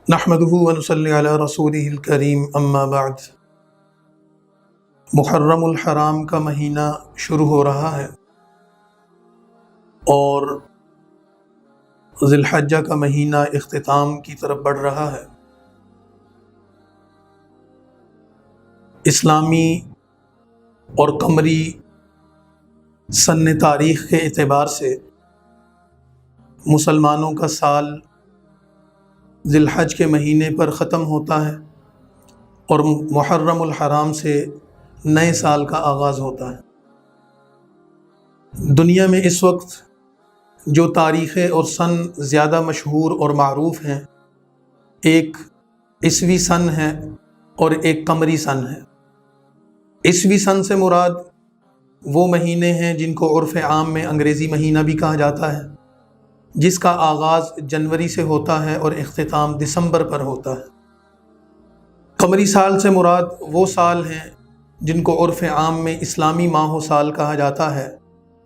نحمدہ ونصلی علی رسولہ الکریم اما بعد۔ محرم الحرام کا مہینہ شروع ہو رہا ہے اور ذی الحجہ کا مہینہ اختتام کی طرف بڑھ رہا ہے۔ اسلامی اور قمری سن تاریخ کے اعتبار سے مسلمانوں کا سال ذی الحج کے مہینے پر ختم ہوتا ہے اور محرم الحرام سے نئے سال کا آغاز ہوتا ہے۔ دنیا میں اس وقت جو تاریخیں اور سن زیادہ مشہور اور معروف ہیں، ایک عیسوی سن ہے اور ایک قمری سن ہے۔ عیسوی سن سے مراد وہ مہینے ہیں جن کو عرف عام میں انگریزی مہینہ بھی کہا جاتا ہے، جس کا آغاز جنوری سے ہوتا ہے اور اختتام دسمبر پر ہوتا ہے۔ قمری سال سے مراد وہ سال ہیں جن کو عرف عام میں اسلامی ماہ و سال کہا جاتا ہے،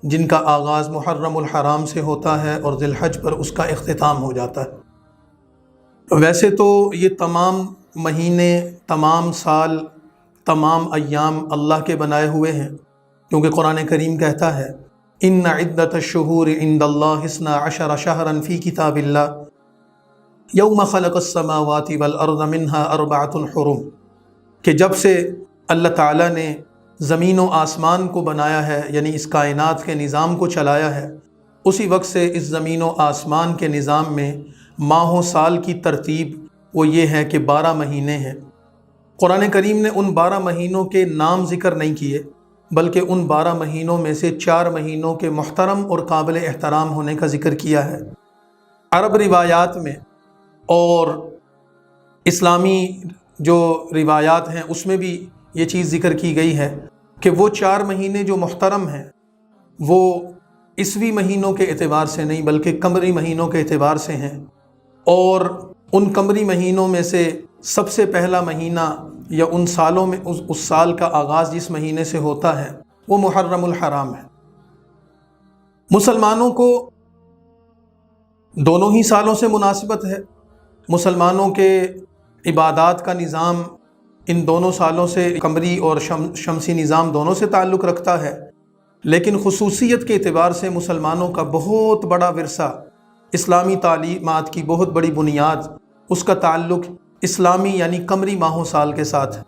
جن کا آغاز محرم الحرام سے ہوتا ہے اور ذی الحج پر اس کا اختتام ہو جاتا ہے۔ ویسے تو یہ تمام مہینے، تمام سال، تمام ایام اللہ کے بنائے ہوئے ہیں، کیونکہ قرآن کریم کہتا ہے ان عدۃ الشہور عند اللہ 12 شہرا فی کتاب اللہ یوم خلق السماوات والارض منها 4 حرم، کہ جب سے اللہ تعالیٰ نے زمین و آسمان کو بنایا ہے، یعنی اس کائنات کے نظام کو چلایا ہے، اسی وقت سے اس زمین و آسمان کے نظام میں ماہ و سال کی ترتیب وہ یہ ہے کہ 12 مہینے ہیں۔ قرآن کریم نے ان 12 مہینوں کے نام ذکر نہیں کیے، بلکہ ان 12 مہینوں میں سے 4 مہینوں کے محترم اور قابل احترام ہونے کا ذکر کیا ہے۔ عرب روایات میں اور اسلامی جو روایات ہیں اس میں بھی یہ چیز ذکر کی گئی ہے کہ وہ 4 مہینے جو محترم ہیں وہ عیسوی مہینوں کے اعتبار سے نہیں بلکہ قمری مہینوں کے اعتبار سے ہیں، اور ان قمری مہینوں میں سے سب سے پہلا مہینہ یا ان سالوں میں اس سال کا آغاز جس مہینے سے ہوتا ہے وہ محرم الحرام ہے۔ مسلمانوں کو دونوں ہی سالوں سے مناسبت ہے، مسلمانوں کے عبادات کا نظام ان دونوں سالوں سے قمری اور شمسی نظام دونوں سے تعلق رکھتا ہے، لیکن خصوصیت کے اعتبار سے مسلمانوں کا بہت بڑا ورثہ، اسلامی تعلیمات کی بہت بڑی بنیاد، اس کا تعلق اسلامی یعنی قمری ماہ و سال کے ساتھ ہے۔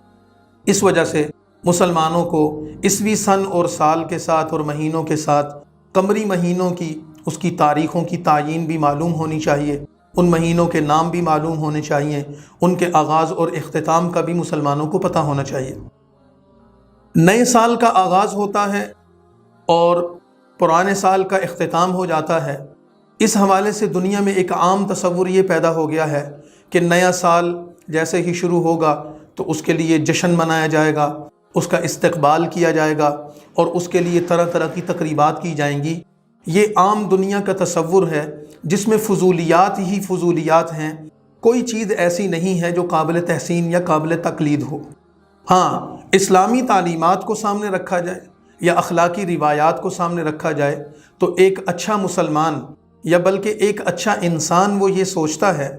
اس وجہ سے مسلمانوں کو عیسوی سن اور سال کے ساتھ اور مہینوں کے ساتھ قمری مہینوں کی اس کی تاریخوں کی تعیین بھی معلوم ہونی چاہیے، ان مہینوں کے نام بھی معلوم ہونے چاہیے، ان کے آغاز اور اختتام کا بھی مسلمانوں کو پتہ ہونا چاہیے۔ نئے سال کا آغاز ہوتا ہے اور پرانے سال کا اختتام ہو جاتا ہے۔ اس حوالے سے دنیا میں ایک عام تصور یہ پیدا ہو گیا ہے کہ نیا سال جیسے ہی شروع ہوگا تو اس کے لیے جشن منایا جائے گا، اس کا استقبال کیا جائے گا اور اس کے لیے طرح طرح کی تقریبات کی جائیں گی۔ یہ عام دنیا کا تصور ہے جس میں فضولیات ہی فضولیات ہیں، کوئی چیز ایسی نہیں ہے جو قابل تحسین یا قابل تقلید ہو۔ ہاں، اسلامی تعلیمات کو سامنے رکھا جائے یا اخلاقی روایات کو سامنے رکھا جائے تو ایک اچھا مسلمان یا بلکہ ایک اچھا انسان وہ یہ سوچتا ہے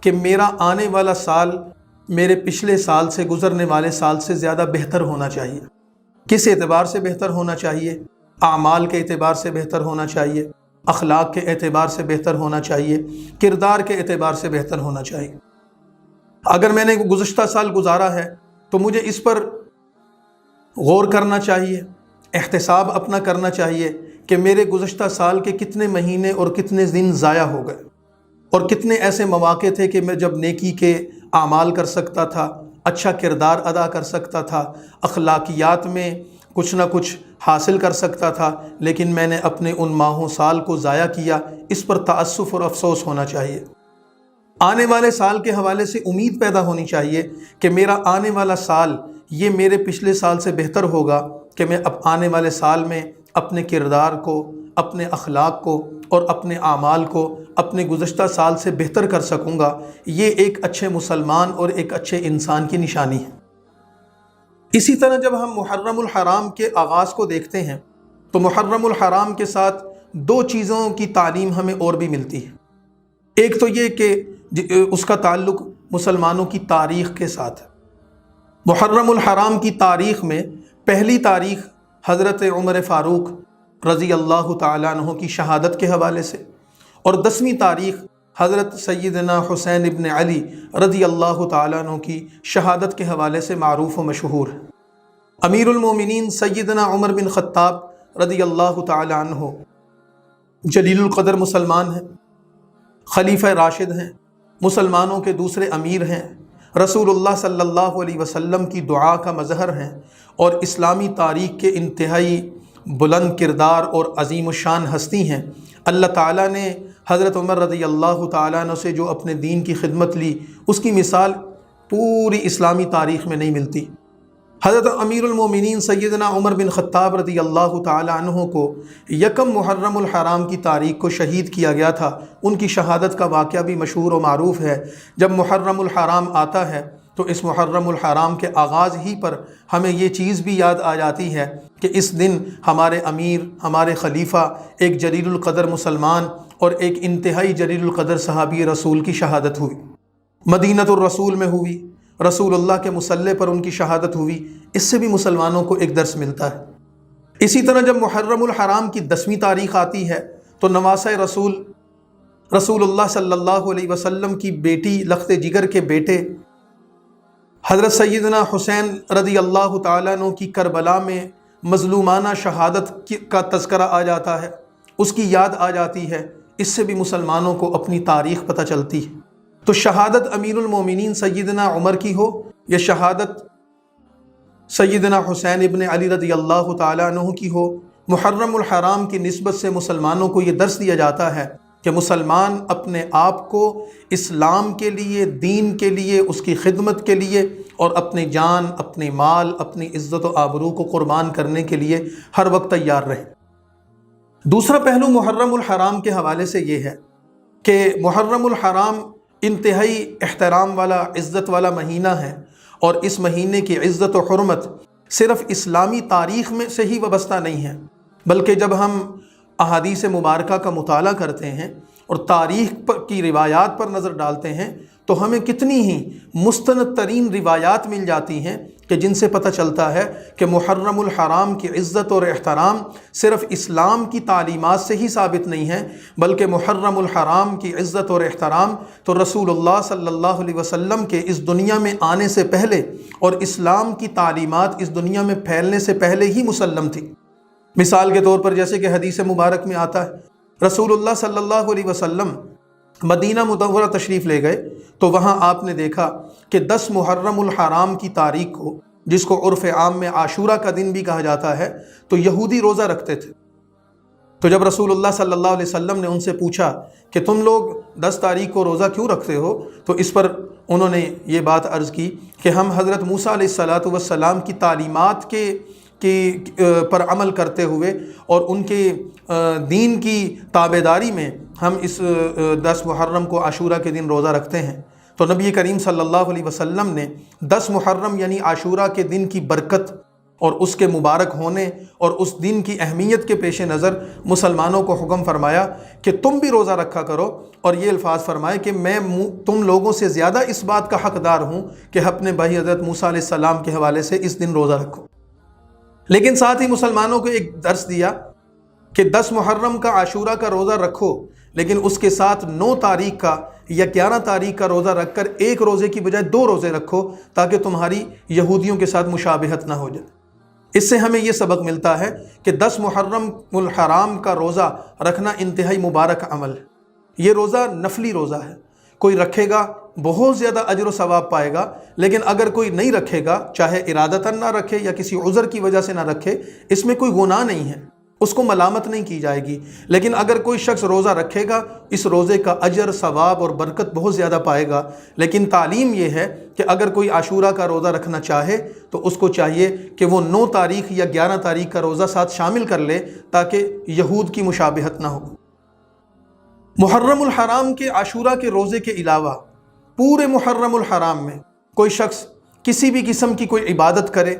کہ میرا آنے والا سال میرے پچھلے سال سے، گزرنے والے سال سے زیادہ بہتر ہونا چاہیے۔ کس اعتبار سے بہتر ہونا چاہیے؟ اعمال کے اعتبار سے بہتر ہونا چاہیے، اخلاق کے اعتبار سے بہتر ہونا چاہیے، کردار کے اعتبار سے بہتر ہونا چاہیے۔ اگر میں نے گزشتہ سال گزارا ہے تو مجھے اس پر غور کرنا چاہیے، احتساب اپنا کرنا چاہیے کہ میرے گزشتہ سال کے کتنے مہینے اور کتنے دن ضائع ہو گئے، اور کتنے ایسے مواقع تھے کہ میں جب نیکی کے اعمال کر سکتا تھا، اچھا کردار ادا کر سکتا تھا، اخلاقیات میں کچھ نہ کچھ حاصل کر سکتا تھا، لیکن میں نے اپنے ان ماہ و سال کو ضائع کیا۔ اس پر تأسف اور افسوس ہونا چاہیے۔ آنے والے سال کے حوالے سے امید پیدا ہونی چاہیے کہ میرا آنے والا سال یہ میرے پچھلے سال سے بہتر ہوگا، کہ میں اب آنے والے سال میں اپنے کردار کو، اپنے اخلاق کو اور اپنے اعمال کو اپنے گزشتہ سال سے بہتر کر سکوں گا۔ یہ ایک اچھے مسلمان اور ایک اچھے انسان کی نشانی ہے۔ اسی طرح جب ہم محرم الحرام کے آغاز کو دیکھتے ہیں تو محرم الحرام کے ساتھ 2 چیزوں کی تعلیم ہمیں اور بھی ملتی ہے۔ ایک تو یہ کہ اس کا تعلق مسلمانوں کی تاریخ کے ساتھ ہے۔ محرم الحرام کی تاریخ میں پہلی تاریخ حضرت عمر فاروق رضی اللہ تعالیٰ عنہ کی شہادت کے حوالے سے، اور 10ویں تاریخ حضرت سیدنا حسین ابن علی رضی اللہ تعالیٰ عنہ کی شہادت کے حوالے سے معروف و مشہور ہے۔ امیر المومنین سیدنا عمر بن خطاب رضی اللہ تعالیٰ عنہ جلیل القدر مسلمان ہیں، خلیفہ راشد ہیں، مسلمانوں کے دوسرے امیر ہیں، رسول اللہ صلی اللہ علیہ وسلم کی دعا کا مظہر ہیں، اور اسلامی تاریخ کے انتہائی بلند کردار اور عظیم الشان ہستی ہیں۔ اللہ تعالیٰ نے حضرت عمر رضی اللہ تعالیٰ عنہ سے جو اپنے دین کی خدمت لی، اس کی مثال پوری اسلامی تاریخ میں نہیں ملتی۔ حضرت امیر المومنین سیدنا عمر بن خطاب رضی اللہ تعالیٰ عنہ کو 1 محرم الحرام کی تاریخ کو شہید کیا گیا تھا۔ ان کی شہادت کا واقعہ بھی مشہور و معروف ہے۔ جب محرم الحرام آتا ہے تو اس محرم الحرام کے آغاز ہی پر ہمیں یہ چیز بھی یاد آ جاتی ہے کہ اس دن ہمارے امیر، ہمارے خلیفہ، ایک جلیل القدر مسلمان اور ایک انتہائی جلیل القدر صحابی رسول کی شہادت ہوئی، مدینۃ الرسول میں ہوئی، رسول اللہ کے مصلی پر ان کی شہادت ہوئی۔ اس سے بھی مسلمانوں کو ایک درس ملتا ہے۔ اسی طرح جب محرم الحرام کی 10ویں تاریخ آتی ہے تو نواسہ رسول اللہ صلی اللہ علیہ وسلم کی بیٹی لخت جگر کے بیٹے حضرت سیدنا حسین رضی اللہ تعالیٰ عنہ کی کربلا میں مظلومانہ شہادت کا تذکرہ آ جاتا ہے، اس کی یاد آ جاتی ہے۔ اس سے بھی مسلمانوں کو اپنی تاریخ پتہ چلتی ہے۔ تو شہادت امیر المومنین سیدنا عمر کی ہو یا شہادت سیدنا حسین ابن علی رضی اللہ تعالیٰ عنہ کی ہو، محرم الحرام کی نسبت سے مسلمانوں کو یہ درس دیا جاتا ہے کہ مسلمان اپنے آپ کو اسلام کے لیے، دین کے لیے، اس کی خدمت کے لیے اور اپنی جان، اپنے مال، اپنی عزت و آبرو کو قربان کرنے کے لیے ہر وقت تیار رہے۔ دوسرا پہلو محرم الحرام کے حوالے سے یہ ہے کہ محرم الحرام انتہائی احترام والا، عزت والا مہینہ ہے، اور اس مہینے کی عزت و حرمت صرف اسلامی تاریخ میں سے ہی وابستہ نہیں ہے، بلکہ جب ہم احادیث مبارکہ کا مطالعہ کرتے ہیں اور تاریخ کی روایات پر نظر ڈالتے ہیں تو ہمیں کتنی ہی مستند ترین روایات مل جاتی ہیں کہ جن سے پتہ چلتا ہے کہ محرم الحرام کی عزت اور احترام صرف اسلام کی تعلیمات سے ہی ثابت نہیں ہے، بلکہ محرم الحرام کی عزت اور احترام تو رسول اللہ صلی اللہ علیہ وسلم کے اس دنیا میں آنے سے پہلے اور اسلام کی تعلیمات اس دنیا میں پھیلنے سے پہلے ہی مسلم تھی۔ مثال کے طور پر جیسے کہ حدیث مبارک میں آتا ہے، رسول اللہ صلی اللہ علیہ وسلم مدینہ منورہ تشریف لے گئے تو وہاں آپ نے دیکھا کہ 10 محرم الحرام کی تاریخ کو، جس کو عرف عام میں عاشورہ کا دن بھی کہا جاتا ہے، تو یہودی روزہ رکھتے تھے۔ تو جب رسول اللہ صلی اللہ علیہ وسلم نے ان سے پوچھا کہ تم لوگ 10 تاریخ کو روزہ کیوں رکھتے ہو، تو اس پر انہوں نے یہ بات عرض کی کہ ہم حضرت موسیٰ علیہ السلام کی تعلیمات پر عمل کرتے ہوئے اور ان کے دین کی تابعداری میں ہم اس 10 محرم کو عاشورہ کے دن روزہ رکھتے ہیں۔ تو نبی کریم صلی اللہ علیہ وسلم نے 10 محرم یعنی عاشورہ کے دن کی برکت اور اس کے مبارک ہونے اور اس دن کی اہمیت کے پیش نظر مسلمانوں کو حکم فرمایا کہ تم بھی روزہ رکھا کرو، اور یہ الفاظ فرمائے کہ میں تم لوگوں سے زیادہ اس بات کا حقدار ہوں کہ اپنے بھائی حضرت موسیٰ علیہ السلام کے حوالے سے اس دن روزہ رکھو۔ لیکن ساتھ ہی مسلمانوں کو ایک درس دیا کہ 10 محرم کا عاشورہ کا روزہ رکھو، لیکن اس کے ساتھ 9 تاریخ کا یا 11 تاریخ کا روزہ رکھ کر ایک روزے کی بجائے 2 روزے رکھو تاکہ تمہاری یہودیوں کے ساتھ مشابہت نہ ہو جائے۔ اس سے ہمیں یہ سبق ملتا ہے کہ 10 محرم الحرام کا روزہ رکھنا انتہائی مبارک عمل ہے۔ یہ روزہ نفلی روزہ ہے، کوئی رکھے گا بہت زیادہ اجر و ثواب پائے گا، لیکن اگر کوئی نہیں رکھے گا، چاہے ارادتاً نہ رکھے یا کسی عذر کی وجہ سے نہ رکھے، اس میں کوئی گناہ نہیں ہے، اس کو ملامت نہیں کی جائے گی۔ لیکن اگر کوئی شخص روزہ رکھے گا، اس روزے کا اجر، ثواب اور برکت بہت زیادہ پائے گا۔ لیکن تعلیم یہ ہے کہ اگر کوئی عاشورہ کا روزہ رکھنا چاہے تو اس کو چاہیے کہ وہ 9 تاریخ یا 11 تاریخ کا روزہ ساتھ شامل کر لے تاکہ یہود کی مشابہت نہ ہو۔ محرم الحرام کے عاشورہ کے روزے کے علاوہ پورے محرم الحرام میں کوئی شخص کسی بھی قسم کی کوئی عبادت کرے،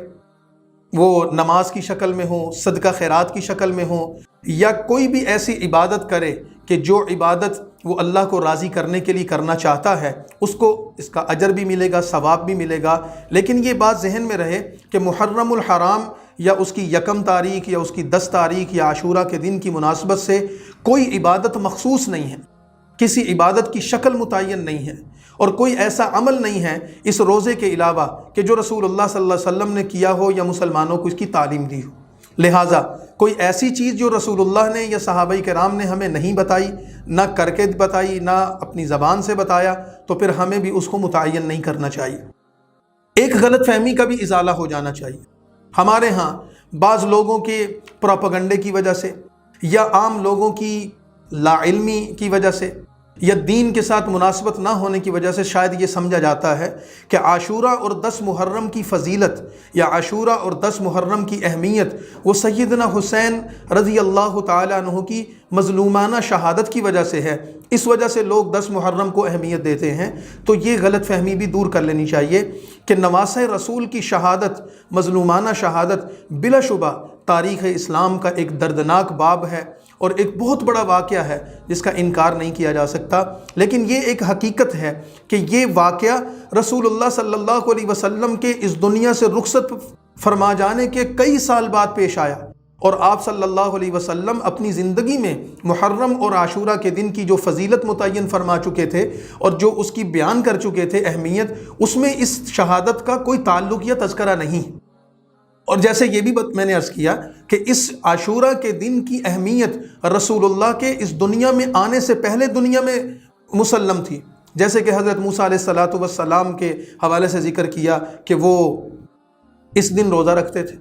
وہ نماز کی شکل میں ہو، صدقہ خیرات کی شکل میں ہو، یا کوئی بھی ایسی عبادت کرے کہ جو عبادت وہ اللہ کو راضی کرنے کے لیے کرنا چاہتا ہے اس کو اس کا اجر بھی ملے گا، ثواب بھی ملے گا۔ لیکن یہ بات ذہن میں رہے کہ محرم الحرام یا اس کی 1 تاریخ یا اس کی 10 تاریخ یا عاشورہ کے دن کی مناسبت سے کوئی عبادت مخصوص نہیں ہے، کسی عبادت کی شکل متعین نہیں ہے، اور کوئی ایسا عمل نہیں ہے اس روزے کے علاوہ کہ جو رسول اللہ صلی اللہ علیہ وسلم نے کیا ہو یا مسلمانوں کو اس کی تعلیم دی ہو۔ لہٰذا کوئی ایسی چیز جو رسول اللہ نے یا صحابہ کرام نے ہمیں نہیں بتائی، نہ کر کے بتائی، نہ اپنی زبان سے بتایا، تو پھر ہمیں بھی اس کو متعین نہیں کرنا چاہیے۔ ایک غلط فہمی کا بھی ازالہ ہو جانا چاہیے۔ ہمارے ہاں بعض لوگوں کے پروپیگنڈے کی وجہ سے یا عام لوگوں کی لا علمی کی وجہ سے یا دین کے ساتھ مناسبت نہ ہونے کی وجہ سے شاید یہ سمجھا جاتا ہے کہ عاشورہ اور 10 محرم کی فضیلت یا عاشورہ اور 10 محرم کی اہمیت وہ سیدنا حسین رضی اللہ تعالیٰ عنہ کی مظلومانہ شہادت کی وجہ سے ہے، اس وجہ سے لوگ 10 محرم کو اہمیت دیتے ہیں۔ تو یہ غلط فہمی بھی دور کر لینی چاہیے کہ نواسہ رسول کی شہادت، مظلومانہ شہادت بلا شبہ تاریخ اسلام کا ایک دردناک باب ہے اور ایک بہت بڑا واقعہ ہے جس کا انکار نہیں کیا جا سکتا، لیکن یہ ایک حقیقت ہے کہ یہ واقعہ رسول اللہ صلی اللہ علیہ وسلم کے اس دنیا سے رخصت فرما جانے کے کئی سال بعد پیش آیا، اور آپ صلی اللہ علیہ وسلم اپنی زندگی میں محرم اور عاشورہ کے دن کی جو فضیلت متعین فرما چکے تھے اور جو اس کی بیان کر چکے تھے اہمیت، اس میں اس شہادت کا کوئی تعلق یا تذکرہ نہیں۔ اور جیسے یہ بھی میں نے عرض کیا کہ اس عاشورہ کے دن کی اہمیت رسول اللہ کے اس دنیا میں آنے سے پہلے دنیا میں مسلم تھی، جیسے کہ حضرت موسیٰ علیہ السلام کے حوالے سے ذکر کیا کہ وہ اس دن روزہ رکھتے تھے۔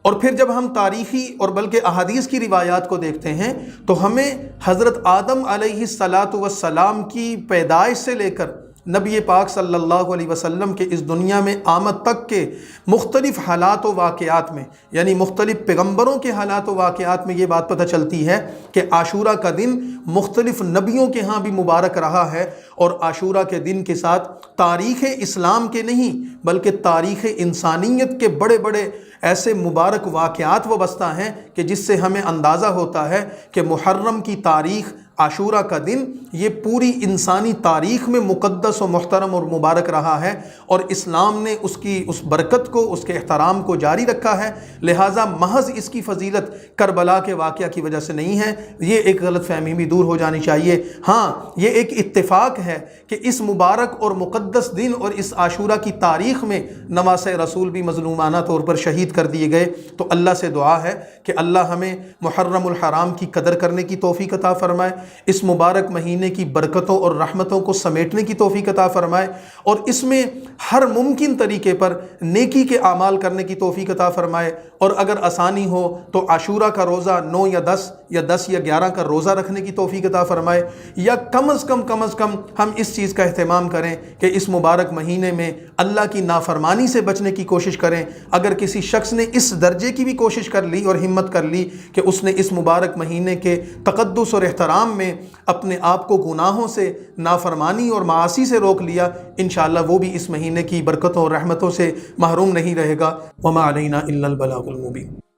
اور پھر جب ہم تاریخی اور بلکہ احادیث کی روایات کو دیکھتے ہیں تو ہمیں حضرت آدم علیہ السلام کی پیدائش سے لے کر نبی پاک صلی اللہ علیہ وسلم کے اس دنیا میں آمد تک کے مختلف حالات و واقعات میں، یعنی مختلف پیغمبروں کے حالات و واقعات میں یہ بات پتہ چلتی ہے کہ عاشورہ کا دن مختلف نبیوں کے ہاں بھی مبارک رہا ہے، اور عاشورہ کے دن کے ساتھ تاریخ اسلام کے نہیں بلکہ تاریخ انسانیت کے بڑے بڑے ایسے مبارک واقعات وابستہ ہیں کہ جس سے ہمیں اندازہ ہوتا ہے کہ محرم کی تاریخ، عاشورہ کا دن، یہ پوری انسانی تاریخ میں مقدس و محترم اور مبارک رہا ہے، اور اسلام نے اس کی اس برکت کو، اس کے احترام کو جاری رکھا ہے۔ لہٰذا محض اس کی فضیلت کربلا کے واقعہ کی وجہ سے نہیں ہے، یہ ایک غلط فہمی بھی دور ہو جانی چاہیے۔ ہاں، یہ ایک اتفاق ہے کہ اس مبارک اور مقدس دن اور اس عاشورہ کی تاریخ میں نواسہ رسول بھی مظلومانہ طور پر شہید کر دیے گئے۔ تو اللہ سے دعا ہے کہ اللہ ہمیں محرم الحرام کی قدر کرنے کی توفیق عطا فرمائے، اس مبارک مہینے کی برکتوں اور رحمتوں کو سمیٹنے کی توفیق عطا فرمائے، اور اس میں ہر ممکن طریقے پر نیکی کے اعمال کرنے کی توفیق عطا فرمائے، اور اگر آسانی ہو تو عاشورہ کا روزہ 9 یا 10 یا 10 یا 11 کا روزہ رکھنے کی توفیق عطا فرمائے، یا کم از کم ہم اس چیز کا اہتمام کریں کہ اس مبارک مہینے میں اللہ کی نافرمانی سے بچنے کی کوشش کریں۔ اگر کسی شخص نے اس درجے کی بھی کوشش کر لی اور ہمت کر لی کہ اس نے اس مبارک مہینے کے تقدس اور احترام میں اپنے آپ کو گناہوں سے، نافرمانی اور معاصی سے روک لیا، انشاءاللہ وہ بھی اس مہینے کی برکتوں اور رحمتوں سے محروم نہیں رہے گا۔ وما علینا الا البلاغ المبین۔